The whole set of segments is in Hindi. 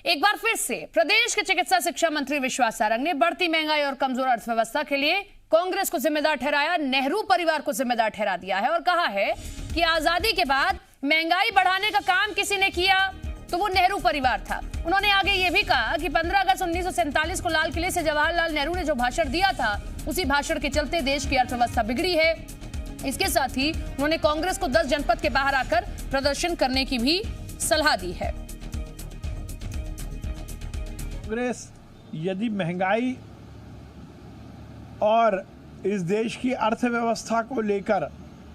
एक बार फिर से प्रदेश के चिकित्सा शिक्षा मंत्री विश्वास सारंग ने बढ़ती महंगाई और कमजोर अर्थव्यवस्था के लिए कांग्रेस को जिम्मेदार ठहराया, नेहरू परिवार को जिम्मेदार ठहरा दिया है और कहा है कि आजादी के बाद महंगाई बढ़ाने का काम किसी ने किया तो वो नेहरू परिवार था। उन्होंने आगे ये भी कहा कि 15 अगस्त 1947 को लाल किले से जवाहरलाल नेहरू ने जो भाषण दिया था उसी भाषण के चलते देश की अर्थव्यवस्था बिगड़ी है। इसके साथ ही उन्होंने कांग्रेस को 10 जनपद के बाहर आकर प्रदर्शन करने की भी सलाह दी है। कांग्रेस यदि महंगाई और इस देश की अर्थव्यवस्था को लेकर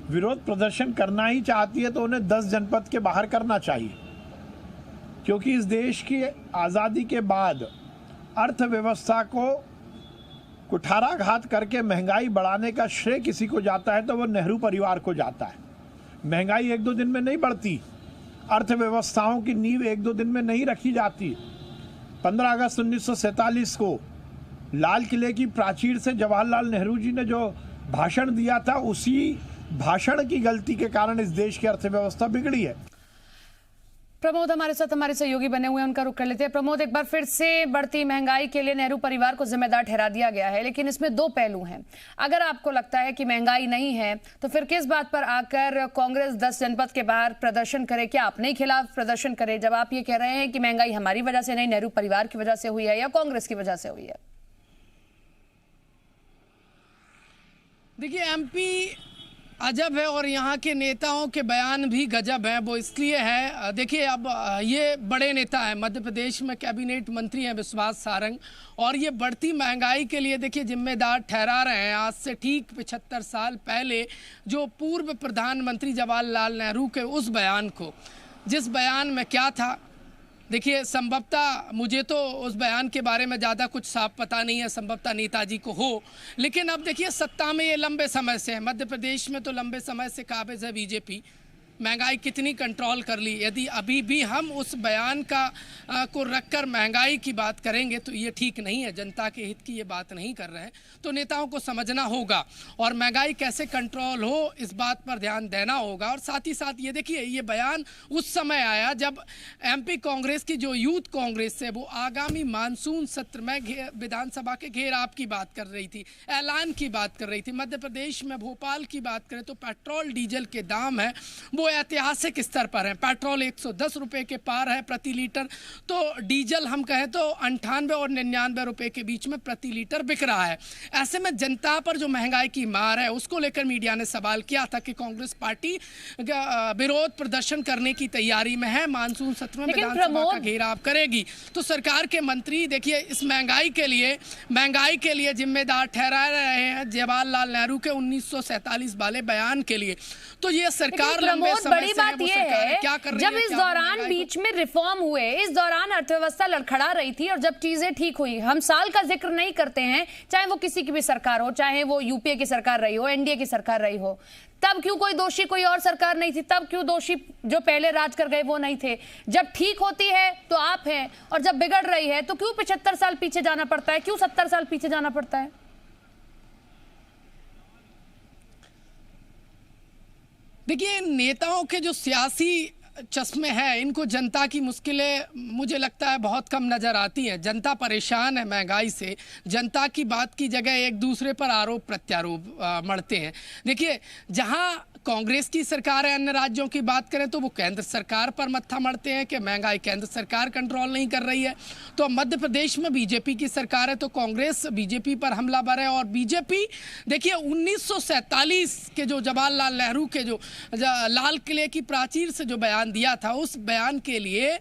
विरोध प्रदर्शन करना ही चाहती है तो उन्हें 10 जनपद के बाहर करना चाहिए, क्योंकि इस देश की आज़ादी के बाद अर्थव्यवस्था को कुठाराघात करके महंगाई बढ़ाने का श्रेय किसी को जाता है तो वो नेहरू परिवार को जाता है। महंगाई एक दो दिन में नहीं बढ़ती, अर्थव्यवस्थाओं की नींव एक दो दिन में नहीं रखी जाती। 15 अगस्त 1947 को लाल किले की प्राचीर से जवाहरलाल नेहरू जी ने जो भाषण दिया था, उसी भाषण की गलती के कारण इस देश की अर्थव्यवस्था बिगड़ी है। प्रमोद हमारे साथ हमारे सहयोगी बने हुए हैं, उनका रुख कर लेते हैं। प्रमोद, एक बार फिर से बढ़ती महंगाई के लिए नेहरू परिवार को जिम्मेदार ठहरा दिया गया है, लेकिन इसमें दो पहलू हैं। अगर आपको लगता है कि महंगाई नहीं है तो फिर किस बात पर आकर कांग्रेस 10 जनपद के बाहर प्रदर्शन करे? क्या अपने खिलाफ प्रदर्शन करे जब आप ये कह रहे हैं कि महंगाई हमारी वजह से नहीं, नेहरू परिवार की वजह से हुई है या कांग्रेस की वजह से हुई है? देखिए, एमपी अजब है और यहाँ के नेताओं के बयान भी गजब हैं। वो इसलिए है, देखिए अब ये बड़े नेता हैं, मध्य प्रदेश में कैबिनेट मंत्री हैं विश्वास सारंग, और ये बढ़ती महंगाई के लिए देखिए जिम्मेदार ठहरा रहे हैं आज से ठीक 75 साल पहले जो पूर्व प्रधानमंत्री जवाहरलाल नेहरू के उस बयान को, जिस बयान में क्या था। देखिए, संभवतः मुझे तो उस बयान के बारे में ज़्यादा कुछ साफ पता नहीं है, संभवतः नेताजी को हो, लेकिन अब देखिए सत्ता में ये लंबे समय से है, मध्य प्रदेश में तो लंबे समय से काबिज है बीजेपी। महंगाई कितनी कंट्रोल कर ली, यदि अभी भी हम उस बयान को रखकर महंगाई की बात करेंगे तो ये ठीक नहीं है। जनता के हित की ये बात नहीं कर रहे हैं, तो नेताओं को समझना होगा और महंगाई कैसे कंट्रोल हो इस बात पर ध्यान देना होगा। और साथ ही साथ ये देखिए, ये बयान उस समय आया जब एमपी कांग्रेस की जो यूथ कांग्रेस है वो आगामी मानसून सत्र में विधानसभा के घेराव की बात कर रही थी, ऐलान की बात कर रही थी। मध्य प्रदेश में भोपाल की बात करें तो पेट्रोल डीजल के दाम है वो ऐतिहासिक स्तर पर है। पेट्रोल 110 रुपए के पार है प्रति लीटर, तो डीजल हम कहें तो 98 और 99 रुपए के बीच में प्रति लीटर बिक रहा है। ऐसे में जनता पर जो महंगाई की मार है उसको लेकर मीडिया ने सवाल किया था कि कांग्रेस पार्टी विरोध प्रदर्शन करने की तैयारी में है, मानसून सत्र में विधानसभा का घेराव करेगी। तो सरकार के मंत्री देखिए इस महंगाई के लिए जिम्मेदार ठहरा रहे हैं जवाहरलाल नेहरू के 1947 वाले बयान के लिए। तो ये सरकार बड़ी बात यह है जब इस दौरान बीच में रिफॉर्म हुए, इस दौरान अर्थव्यवस्था लड़खड़ा रही थी और जब चीजें ठीक हुई, हम साल का जिक्र नहीं करते हैं, चाहे वो किसी की भी सरकार हो, चाहे वो यूपीए की सरकार रही हो, एनडीए की सरकार रही हो, तब क्यों कोई दोषी कोई और सरकार नहीं थी? तब क्यों दोषी जो पहले राज कर गए वो नहीं थे? जब ठीक होती है तो आप हैं और जब बिगड़ रही है तो क्यों 75 साल पीछे जाना पड़ता है, क्यों 70 साल पीछे जाना पड़ता है? देखिए, नेताओं के जो सियासी चश्मे हैं इनको जनता की मुश्किलें मुझे लगता है बहुत कम नज़र आती हैं। जनता परेशान है महंगाई से, जनता की बात की जगह एक दूसरे पर आरोप प्रत्यारोप मढ़ते हैं। देखिए, जहां कांग्रेस की सरकार है, अन्य राज्यों की बात करें तो वो केंद्र सरकार पर मत्था मढ़ते हैं कि महंगाई केंद्र सरकार कंट्रोल नहीं कर रही है। तो मध्य प्रदेश में बीजेपी की सरकार है तो कांग्रेस बीजेपी पर हमलावर है। और बीजेपी देखिए 1947 के जो जवाहरलाल नेहरू के जो लाल किले की प्राचीर से जो बयान दिया था, उस बयान के लिए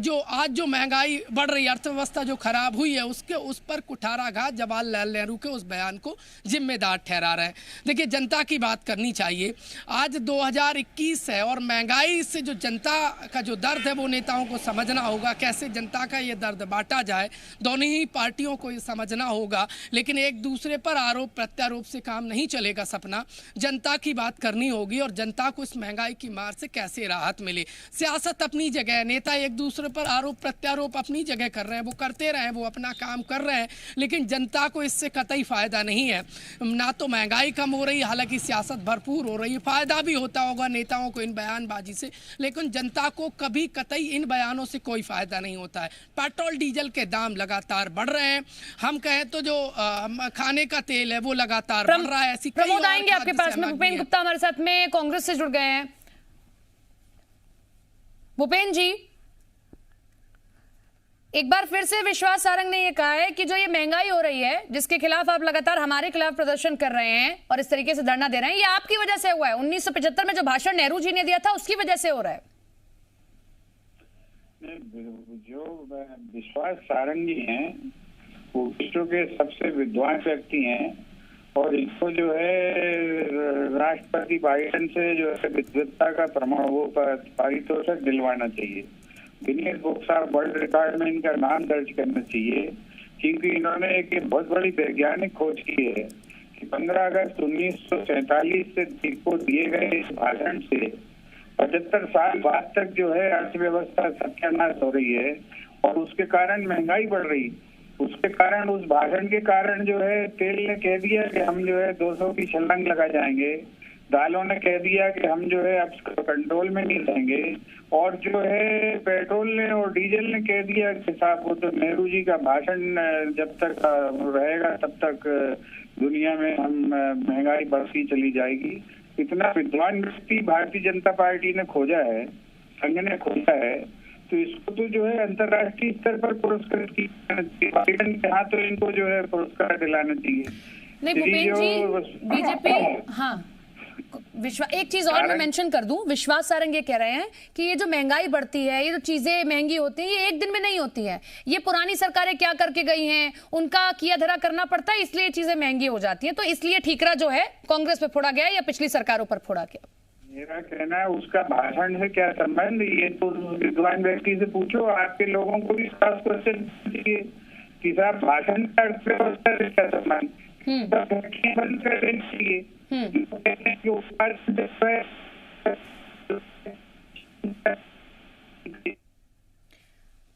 जो आज जो महंगाई बढ़ रही, अर्थव्यवस्था जो खराब हुई है उस पर कुठाराघात जवाहरलाल नेहरू के उस बयान को जिम्मेदार ठहरा रहे हैं। देखिए, जनता की बात करनी चाहिए। आज 2021 है और महंगाई से जो जनता का जो दर्द है वो नेताओं को समझना होगा, कैसे जनता का ये दर्द बांटा जाए, दोनों ही पार्टियों को ये समझना होगा। लेकिन एक दूसरे पर आरोप प्रत्यारोप से काम नहीं चलेगा सपना, जनता की बात करनी होगी और जनता को इस महंगाई की मार से कैसे राहत मिले। सियासत अपनी जगह है, नेता एक दूसरे पर आरोप प्रत्यारोप अपनी जगह कर रहे हैं, वो करते रहे, वो अपना काम कर रहे हैं, लेकिन जनता को इससे कतई फायदा नहीं है। ना तो महंगाई कम हो रही, हालांकि सियासत भरपूर हो रही है, फायदा भी होता होगा नेताओं को इन बयानबाजी से, लेकिन जनता को कभी कतई इन बयानों से कोई फायदा नहीं होता है। पेट्रोल डीजल के दाम लगातार बढ़ रहे हैं, हम कहें तो जो खाने का तेल है वो लगातार बढ़ रहा है। ऐसी प्रमोद आएंगे आपके पास में। भूपेन गुप्ता हमारे साथ में कांग्रेस से जुड़ गए हैं। भूपेन जी, एक बार फिर से विश्वास सारंग ने यह कहा है कि जो ये महंगाई हो रही है, जिसके खिलाफ आप लगातार हमारे खिलाफ प्रदर्शन कर रहे हैं और इस तरीके से धरना दे रहे हैं, ये आपकी वजह से हुआ है। 1975 में जो भाषण नेहरू जी ने दिया था उसकी वजह से हो रहा है। जो विश्वास सारंग जी हैं वो विश्व के सबसे विद्वान व्यक्ति हैं और इनको जो है राष्ट्रपति बाइडेन से जो है विद्वत्ता का प्रमाण वो पारितोषिक दिलवाना चाहिए। Guinness books of world record में इनका नाम दर्ज करना चाहिए, क्योंकि इन्होंने एक बहुत बड़ी वैज्ञानिक खोज की है कि 15 अगस्त 1947 से को दिए गए इस भाषण से 75 साल बाद तक जो है अर्थव्यवस्था सत्यानाश हो रही है और उसके कारण महंगाई बढ़ रही। उसके कारण, उस भाषण के कारण जो है तेल ने कह दिया कि हम जो है 200 की छलांग लगा जाएंगे, दालों ने कह दिया कि हम जो है अब कंट्रोल में नहीं रहेंगे, और जो है पेट्रोल ने और डीजल ने कह दिया कि साहब वो तो नेहरू जी का भाषण जब तक रहेगा तब तक दुनिया में हम महंगाई बढ़ती चली जाएगी। इतना विद्वान व्यक्ति भारतीय जनता पार्टी ने खोजा है, संघ ने खोजा है, तो इसको तो जो है अंतर्राष्ट्रीय स्तर पर पुरस्कृत किया बाइडेन के हाथ तो इनको जो है पुरस्कार दिलाना चाहिए। नहीं भूपेन जी, बीजेपी हाँ एक चीज और मैं मेंशन कर दूं, विश्वास सारंग ये कह रहे हैं कि ये जो महंगाई बढ़ती है, ये जो चीजें महंगी होती हैं, ये एक दिन में नहीं होती हैं। ये पुरानी सरकारें क्या करके गई हैं, उनका किया धरा करना पड़ता है, इसलिए चीजें महंगी हो जाती हैं। तो इसलिए ठीकरा जो है कांग्रेस पे फोड़ा गया या पिछली सरकारों पर फोड़ा गया? मेरा कहना है उसका भाषण से क्या संबंध, ये तो विद्वान व्यक्ति से पूछो। आपके लोगों को भी खास क्वेश्चन चाहिए कि साहब भाषण का अर्थव्यवस्था से क्या संबंध, बंद कर देनी चाहिए।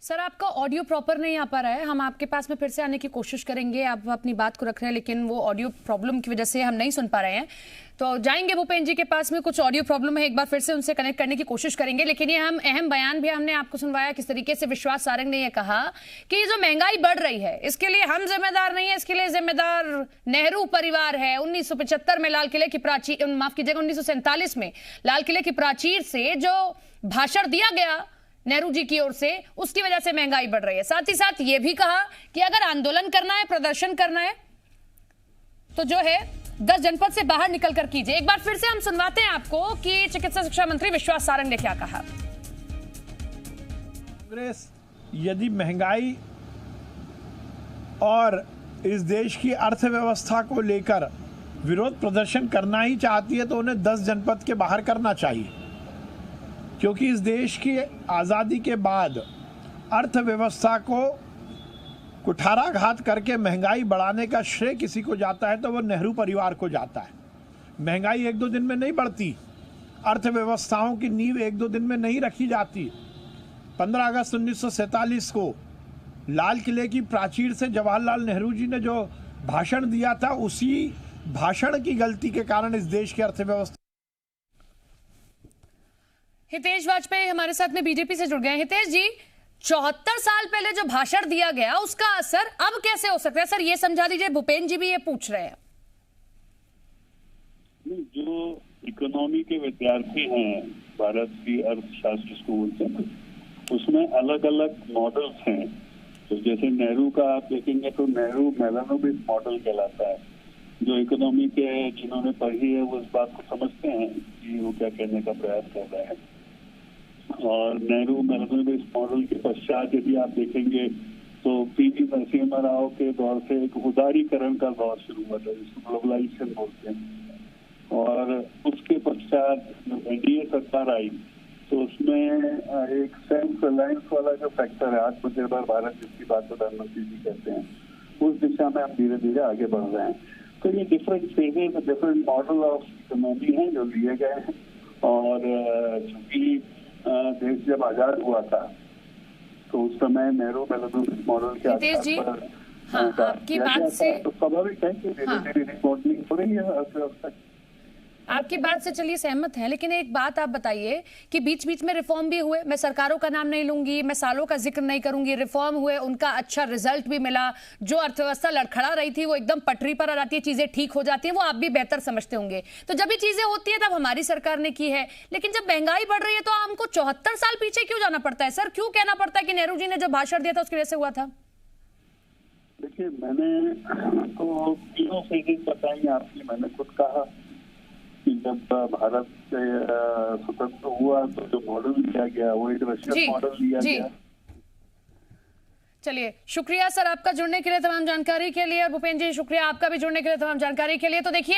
सर आपका ऑडियो प्रॉपर नहीं आ पा रहा है, हम आपके पास में फिर से आने की कोशिश करेंगे। आप अपनी बात को रख रहे हैं लेकिन वो ऑडियो प्रॉब्लम की वजह से हम नहीं सुन पा रहे हैं, तो जाएंगे भूपेन जी के पास में। कुछ ऑडियो प्रॉब्लम है, एक बार फिर से उनसे कनेक्ट करने की कोशिश करेंगे। लेकिन ये हम अहम बयान भी हमने आपको सुनवाया, किस तरीके से विश्वास सारंग ने यह कहा कि ये जो महंगाई बढ़ रही है इसके लिए हम जिम्मेदार नहीं है, इसके लिए जिम्मेदार नेहरू परिवार है। 1975 में लाल किले की प्राचीर, माफ कीजिएगा 1947 में लाल किले की प्राचीर से जो भाषण दिया गया नेहरू जी की ओर से, उसकी वजह से महंगाई बढ़ रही है। साथ ही साथ ये भी कहा कि अगर आंदोलन करना है, प्रदर्शन करना है, तो जो है 10 जनपद से बाहर निकल कर कीजिए। एक बार फिर से हम सुनवाते हैं आपको कि चिकित्सा शिक्षा मंत्री विश्वास सारंग ने क्या कहा। कांग्रेस यदि महंगाई और इस देश की अर्थव्यवस्था को लेकर विरोध प्रदर्शन करना ही चाहती है तो उन्हें 10 जनपद के बाहर करना चाहिए, क्योंकि इस देश की आज़ादी के बाद अर्थव्यवस्था को कुठाराघात करके महंगाई बढ़ाने का श्रेय किसी को जाता है तो वो नेहरू परिवार को जाता है। महंगाई एक दो दिन में नहीं बढ़ती, अर्थव्यवस्थाओं की नींव एक दो दिन में नहीं रखी जाती। 15 अगस्त 1947 को लाल किले की प्राचीर से जवाहरलाल नेहरू जी ने जो भाषण दिया था, उसी भाषण की गलती के कारण इस देश की अर्थव्यवस्था। हितेश वाजपेयी हमारे साथ में बीजेपी से जुड़ गए हैं। हितेश जी, 74 साल पहले जो भाषण दिया गया उसका असर अब कैसे हो सकता है? सर ये समझा दीजिए, भूपेन जी भी ये पूछ रहे हैं। जो इकोनॉमी के विद्यार्थी हैं भारत की अर्थशास्त्र स्कूल से, उसमें अलग अलग मॉडल्स हैं। तो जैसे नेहरू का आप देखेंगे तो नेहरू मेलानोबिस मॉडल कहलाता है। जो इकोनॉमी के जिन्होंने पढ़ी है वो इस बात को समझते हैं कि वो क्या कहने का प्रयास कर रहे हैं। और नेहरू मेलानोबिस मॉडल के पश्चात यदि आप देखेंगे तो पीवी नरसिम्हा राव के दौर से एक उदारीकरण का दौर शुरू हुआ था, जिसको ग्लोबलाइजेशन बोलते हैं। और उसके पश्चात जब एनडीए सरकार आई तो उसमें एक सेल्फ रिलायंस वाला जो फैक्टर है, आत्मनिर्भर भारत जिसकी बात प्रधानमंत्री जी कहते हैं, उस दिशा में हम धीरे धीरे आगे बढ़ रहे हैं। तो ये different phases, different model of economy हैं जो लिए गए हैं। और चूंकि देश जब आजाद हुआ था तो उस समय नेहरू मेलानोबिस मॉडल के आधार पर हाँ, आपकी बात से तो स्वाभाविक है कि धीरे धीरे रिमॉडलिंग हो रही है अर्थव्यवस्था। आपकी बात से चलिए सहमत हैं, लेकिन एक बात आप बताइए कि बीच बीच में रिफॉर्म भी हुए, मैं सरकारों का नाम नहीं लूंगी, मैं सालों का जिक्र नहीं करूंगी, रिफॉर्म हुए, उनका अच्छा रिजल्ट भी मिला, जो अर्थव्यवस्था लड़खड़ा रही थी वो एकदम पटरी पर आ जाती है, चीजें ठीक हो जाती हैं, वो आप भी बेहतर समझते होंगे। तो जब ये चीजें होती है तब हमारी सरकार ने की है, लेकिन जब महंगाई बढ़ रही है तो हमको 74 साल पीछे क्यों जाना पड़ता है? सर क्यों कहना पड़ता है कि नेहरू जी ने जब भाषण दिया था उसकी वजह से हुआ था? देखिए, मैंने तो तीनों फेजेस बताई आपकी। मैंने खुद कहा कि जब भारत से स्वतंत्र हुआ तो जो मॉडल लिया गया वो एक रशियन मॉडल लिया गया। चलिए, शुक्रिया सर आपका जुड़ने के लिए, तमाम जानकारी के लिए। और भूपेंद्र जी शुक्रिया आपका भी जुड़ने के लिए, तमाम जानकारी के लिए। तो देखिए,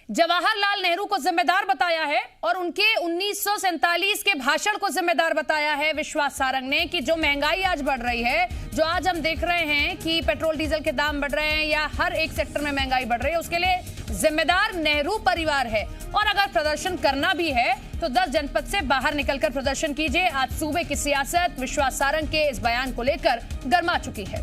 जवाहरलाल नेहरू को जिम्मेदार बताया है और उनके 1947 के भाषण को जिम्मेदार बताया है विश्वास सारंग ने कि जो महंगाई आज बढ़ रही है, जो आज हम देख रहे हैं कि पेट्रोल डीजल के दाम बढ़ रहे हैं या हर एक सेक्टर में महंगाई बढ़ रही है, उसके लिए जिम्मेदार नेहरू परिवार है। और अगर प्रदर्शन करना भी है तो 10 जनपद से बाहर निकलकर प्रदर्शन कीजिए। आज सूबे की सियासत विश्वास सारंग के इस बयान को लेकर गर्मा चुकी है।